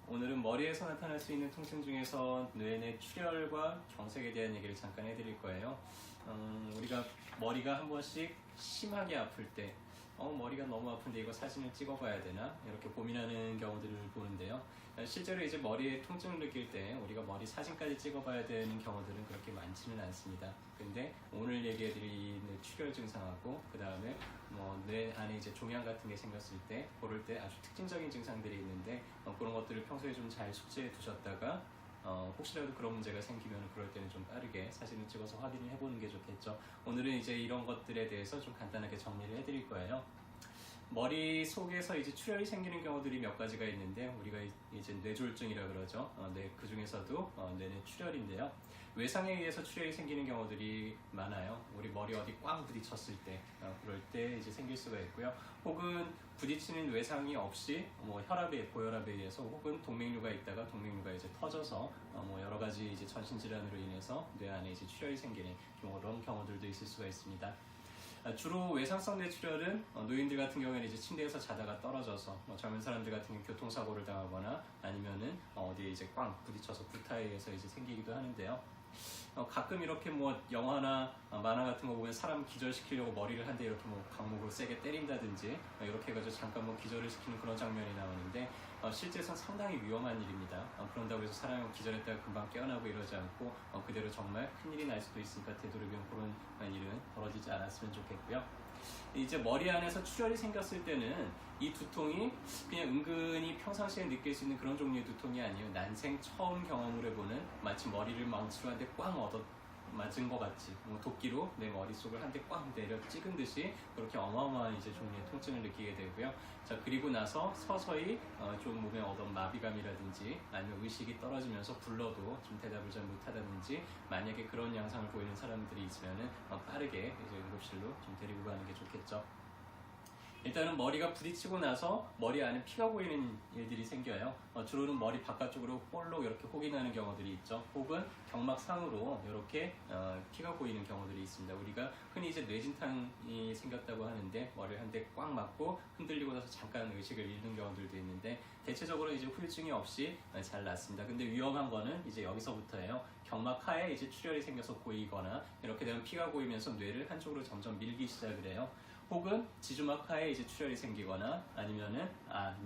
오늘은 머리에서 나타날 수 있는 통증 중에서 뇌 내 출혈과 경색에 대한 얘기를 잠깐 해드릴 거예요. 우리가 머리가 한 번씩 심하게 아플 때 머리가 너무 아픈데 이거 사진을 찍어봐야 되나? 이렇게 고민하는 경우들을 보는데요. 실제로 이제 머리에 통증을 느낄 때 우리가 머리 사진까지 찍어봐야 되는 경우들은 그렇게 많지는 않습니다. 근데 오늘 얘기해드리는 출혈 증상하고 그 다음에 뇌 안에 이제 종양 같은 게 생겼을 때 그럴 때 아주 특징적인 증상들이 있는데 그런 것들을 평소에 좀 잘 숙지해 두셨다가 혹시라도 그런 문제가 생기면 그럴 때는 좀 빠르게 사진을 찍어서 확인을 해보는 게 좋겠죠. 오늘은 이제 이런 것들에 대해서 좀 간단하게 정리를 해드릴 거예요. 머리 속에서 이제 출혈이 생기는 경우들이 몇 가지가 있는데 우리가 이제 뇌졸중이라 그러죠. 그 중에서도 뇌내 출혈인데요. 외상에 의해서 출혈이 생기는 경우들이 많아요. 우리 머리 어디 꽝 부딪혔을 때 그럴 때 이제 생길 수가 있고요. 혹은 부딪히는 외상이 없이 혈압에 고혈압에 의해서 혹은 동맥류가 있다가 동맥류가 이제 터져서 여러 가지 이제 전신 질환으로 인해서 뇌 안에 이제 출혈이 생기는 그런 경우들도 있을 수가 있습니다. 주로 외상성 뇌출혈은 노인들 같은 경우에는 이제 침대에서 자다가 떨어져서 젊은 사람들 같은 경우 교통사고를 당하거나 아니면은 어디에 이제 꽝 부딪혀서 구타에 의해서 이제 생기기도 하는데요. 가끔 이렇게 영화나 만화 같은 거 보면 사람 기절시키려고 머리를 한 대 이렇게 강목으로 세게 때린다든지 이렇게 해가지고 잠깐 기절을 시키는 그런 장면이 나오는데 실제로는 상당히 위험한 일입니다. 그런다고 해서 사람이 기절했다가 금방 깨어나고 이러지 않고 그대로 정말 큰일이 날 수도 있으니까 되도록이면 그런 일은 벌어지지 않았으면 좋겠고요. 이제 머리 안에서 출혈이 생겼을 때는 이 두통이 그냥 은근히 평상시에 느낄 수 있는 그런 종류의 두통이 아니에요. 난생 처음 경험을 해보는 마치 머리를 망치로 한 대 꽝 얻어 맞은 것 같이 도끼로 내 머릿속을 한 대 꽝 내려 찍은 듯이 그렇게 어마어마한 이제 종류의 통증을 느끼게 되고요. 자, 그리고 나서 서서히 좀 몸에 어떤 마비감이라든지 아니면 의식이 떨어지면서 불러도 좀 대답을 잘 못하다든지 만약에 그런 양상을 보이는 사람들이 있으면은 빠르게 이제 응급실로 좀 데리고 가는 게 좋겠죠. 일단은 머리가 부딪히고 나서 머리 안에 피가 고이는 일들이 생겨요. 주로는 머리 바깥쪽으로 볼록 이렇게 혹이 나는 경우들이 있죠. 혹은 경막상으로 이렇게 피가 고이는 경우들이 있습니다. 우리가 흔히 이제 뇌진탕이 생겼다고 하는데 머리를 한 대 꽉 맞고 흔들리고 나서 잠깐 의식을 잃는 경우들도 있는데 대체적으로 이제 후유증이 없이 잘 낫습니다. 근데 위험한 거는 이제 여기서부터예요. 경막 하에 이제 출혈이 생겨서 고이거나 이렇게 되면 피가 고이면서 뇌를 한쪽으로 점점 밀기 시작을 해요. 혹은 지주막 하에 이제 출혈이 생기거나 아니면은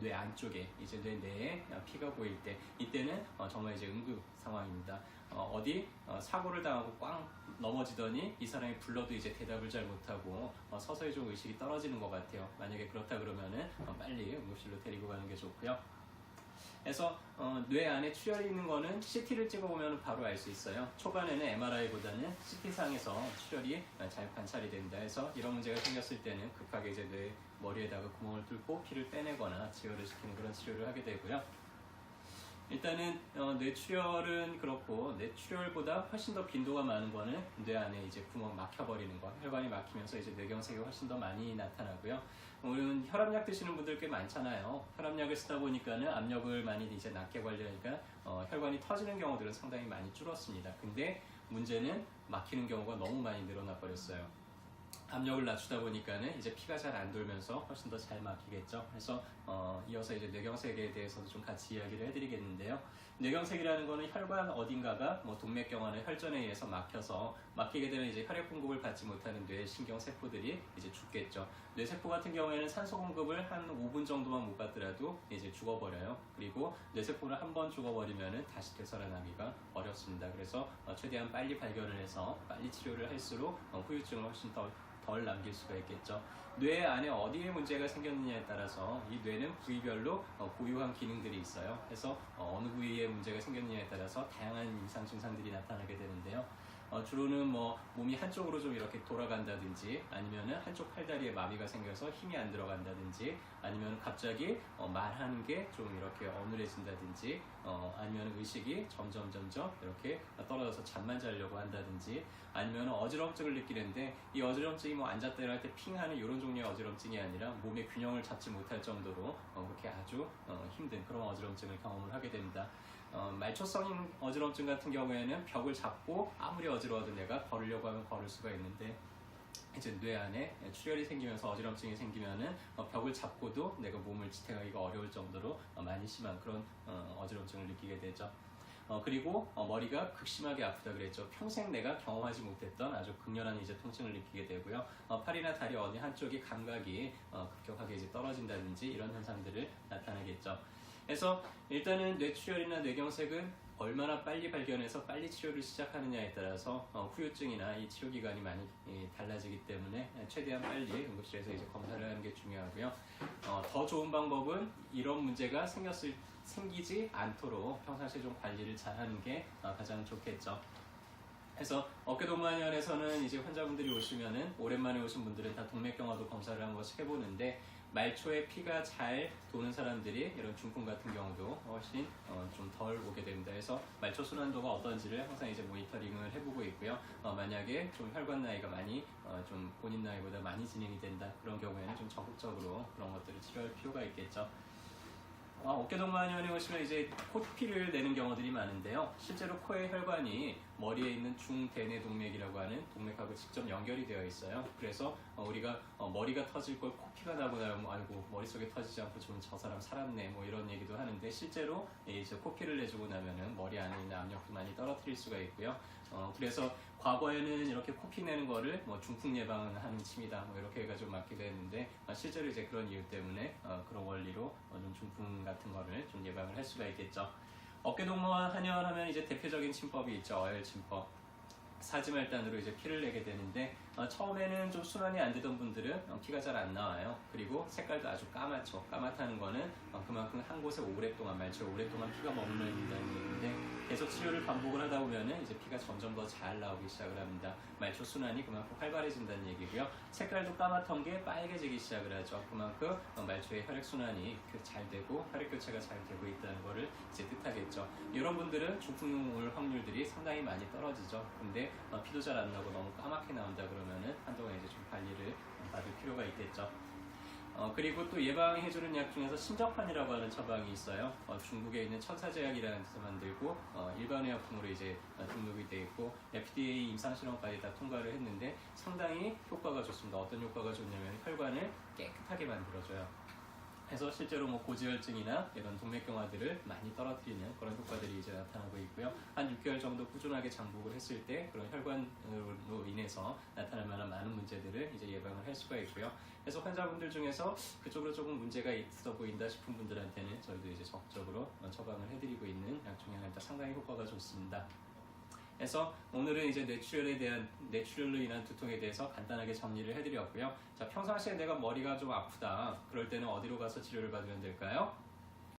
뇌 안쪽에 이제 뇌 내에 피가 고일 때 이때는 정말 이제 응급 상황입니다. 어디 사고를 당하고 꽝 넘어지더니 이 사람이 불러도 이제 대답을 잘 못하고 서서히 좀 의식이 떨어지는 것 같아요. 만약에 그렇다 그러면은 빨리 응급실로 데리고 가는 게 좋고요. 그래서 뇌 안에 출혈이 있는 거는 CT를 찍어보면 바로 알 수 있어요. 초반에는 MRI보다는 CT상에서 출혈이 잘 관찰이 된다 해서 이런 문제가 생겼을 때는 급하게 이제 뇌 머리에다가 구멍을 뚫고 피를 빼내거나 지혈을 시키는 그런 치료를 하게 되고요. 일단은 뇌출혈은 그렇고 뇌출혈보다 훨씬 더 빈도가 많은 거는 뇌 안에 이제 구멍 막혀버리는 거, 혈관이 막히면서 이제 뇌경색이 훨씬 더 많이 나타나고요. 우리는 혈압약 드시는 분들 꽤 많잖아요. 혈압약을 쓰다 보니까는 압력을 많이 이제 낮게 관리하니까 혈관이 터지는 경우들은 상당히 많이 줄었습니다. 근데 문제는 막히는 경우가 너무 많이 늘어나 버렸어요. 압력을 낮추다 보니까는 이제 피가 잘 안 돌면서 훨씬 더 잘 막히겠죠. 그래서 이어서 이제 뇌경색에 대해서도 좀 같이 이야기를 해드리겠는데요. 뇌경색이라는 거는 혈관 어딘가가 동맥경화나 혈전에 의해서 막히게 되면 이제 혈액 공급을 받지 못하는 뇌 신경 세포들이 이제 죽겠죠. 뇌세포 같은 경우에는 산소 공급을 한 5분 정도만 못 받더라도 이제 죽어버려요. 그리고 뇌세포를 한번 죽어버리면은 다시 되살아나기가 어렵습니다. 그래서 최대한 빨리 발견을 해서 빨리 치료를 할수록 후유증을 훨씬 덜 남길 수가 있겠죠. 뇌 안에 어디에 문제가 생겼느냐에 따라서 이 뇌는 부위별로 고유한 기능들이 있어요. 그래서 어느 부위에 문제가 생겼느냐에 따라서 다양한 이상 증상들이 나타나게 되는데요. 주로는 몸이 한쪽으로 좀 이렇게 돌아간다든지 아니면은 한쪽 팔다리에 마비가 생겨서 힘이 안 들어간다든지 아니면 갑자기 말하는 게 좀 이렇게 어눌해진다든지 아니면 의식이 점점 이렇게 떨어져서 잠만 자려고 한다든지 아니면 어지럼증을 느끼는데 이 어지럼증이 앉았다 일어날 때 핑하는 이런 종류의 어지럼증이 아니라 몸의 균형을 잡지 못할 정도로 그렇게 아주 힘든 그런 어지럼증을 경험을 하게 됩니다. 말초성 어지럼증 같은 경우에는 벽을 잡고 아무리 어지러워도 내가 걸으려고 하면 걸을 수가 있는데 이제 뇌 안에 출혈이 생기면서 어지럼증이 생기면은 벽을 잡고도 내가 몸을 지탱하기가 어려울 정도로 많이 심한 그런 어지럼증을 느끼게 되죠. 그리고 머리가 극심하게 아프다 그랬죠. 평생 내가 경험하지 못했던 아주 극렬한 이제 통증을 느끼게 되고요. 팔이나 다리 어디 한쪽이 감각이 급격하게 이제 떨어진다든지 이런 현상들을 나타내겠죠. 그래서 일단은 뇌출혈이나 뇌경색은 얼마나 빨리 발견해서 빨리 치료를 시작하느냐에 따라서 후유증이나 이 치료 기간이 많이 달라지기 때문에 최대한 빨리 응급실에서 이제 검사를 하는 게 중요하고요. 더 좋은 방법은 이런 문제가 생기지 않도록 평상시에 좀 관리를 잘하는 게 가장 좋겠죠. 그래서 어깨동무한의원에서는 이제 환자분들이 오시면은 오랜만에 오신 분들은 다 동맥경화도 검사를 한 번씩 해보는데 말초에 피가 잘 도는 사람들이 이런 중풍 같은 경우도 훨씬 좀 덜 오게 됩니다. 그래서 말초 순환도가 어떤지를 항상 이제 모니터링을 해보고 있고요. 만약에 좀 혈관 나이가 많이 좀 본인 나이보다 많이 진행이 된다 그런 경우에는 좀 적극적으로 그런 것들을 치료할 필요가 있겠죠. 어깨동무한의원에 오시면 이제 코피를 내는 경우들이 많은데요. 실제로 코의 혈관이 머리에 있는 중대뇌동맥이라고 하는 동맥하고 직접 연결이 되어 있어요. 그래서 우리가 머리가 터질 걸 코피가 나고 나면 아이고 머릿속에 터지지 않고 좀 저 사람 살았네 뭐 이런 얘기도 하는데 실제로 이제 코피를 내주고 나면은 머리 안에 있는 압력도 많이 떨어뜨릴 수가 있고요. 그래서 과거에는 이렇게 코피 내는 거를 뭐 중풍 예방하는 침이다 뭐 이렇게 해가지고 맡기도 했는데 실제로 이제 그런 이유 때문에 그런 원리로 좀 중풍 같은 거를 좀 예방을 할 수가 있겠죠. 어깨동무한의원 하면 이제 대표적인 침법이 있죠. 어혈침법. 사지말단으로 이제 피를 내게 되는데 처음에는 좀 순환이 안 되던 분들은 피가 잘 안 나와요. 그리고 색깔도 아주 까맣죠. 까맣다는 거는 그만큼 한 곳에 오랫동안 말초에 오랫동안 피가 머물러 있다는 얘기인데 계속 치료를 반복을 하다 보면은 이제 피가 점점 더 잘 나오기 시작을 합니다. 말초 순환이 그만큼 활발해진다는 얘기고요. 색깔도 까맣던 게 빨개지기 시작을 하죠. 그만큼 말초의 혈액 순환이 잘 되고 혈액 교체가 잘 되고 있다는 거를 이제 뜻하겠죠. 이런 분들은 중풍 올 확률들이 상당히 많이 떨어지죠. 근데 피도 잘 안 나고 너무 까맣게 나온다 그러면은 한동안 이제 좀 관리를 받을 필요가 있겠죠. 그리고 또 예방해주는 약 중에서 신적환이라고 하는 처방이 있어요. 중국에 있는 천사제약이라는 데서 만들고 일반의약품으로 이제 등록이 되어 있고 FDA 임상실험까지 다 통과를 했는데 상당히 효과가 좋습니다. 어떤 효과가 좋냐면 혈관을 깨끗하게 만들어줘요. 그래서 실제로 뭐 고지혈증이나 이런 동맥경화들을 많이 떨어뜨리는 그런 효과들이 이제 나타나고 있고요. 한 6개월 정도 꾸준하게 장복을 했을 때 그런 혈관으로 인해서 나타날 만한 많은 문제들을 이제 예방을 할 수가 있고요. 그래서 환자분들 중에서 그쪽으로 조금 문제가 있어 보인다 싶은 분들한테는 저희도 이제 적극적으로 처방을 해드리고 있는 약 중에 하나입니다. 상당히 효과가 좋습니다. 그래서 오늘은 이제 뇌출혈로 인한 두통에 대해서 간단하게 정리를 해드렸고요. 자, 평상시에 내가 머리가 좀 아프다. 그럴 때는 어디로 가서 치료를 받으면 될까요?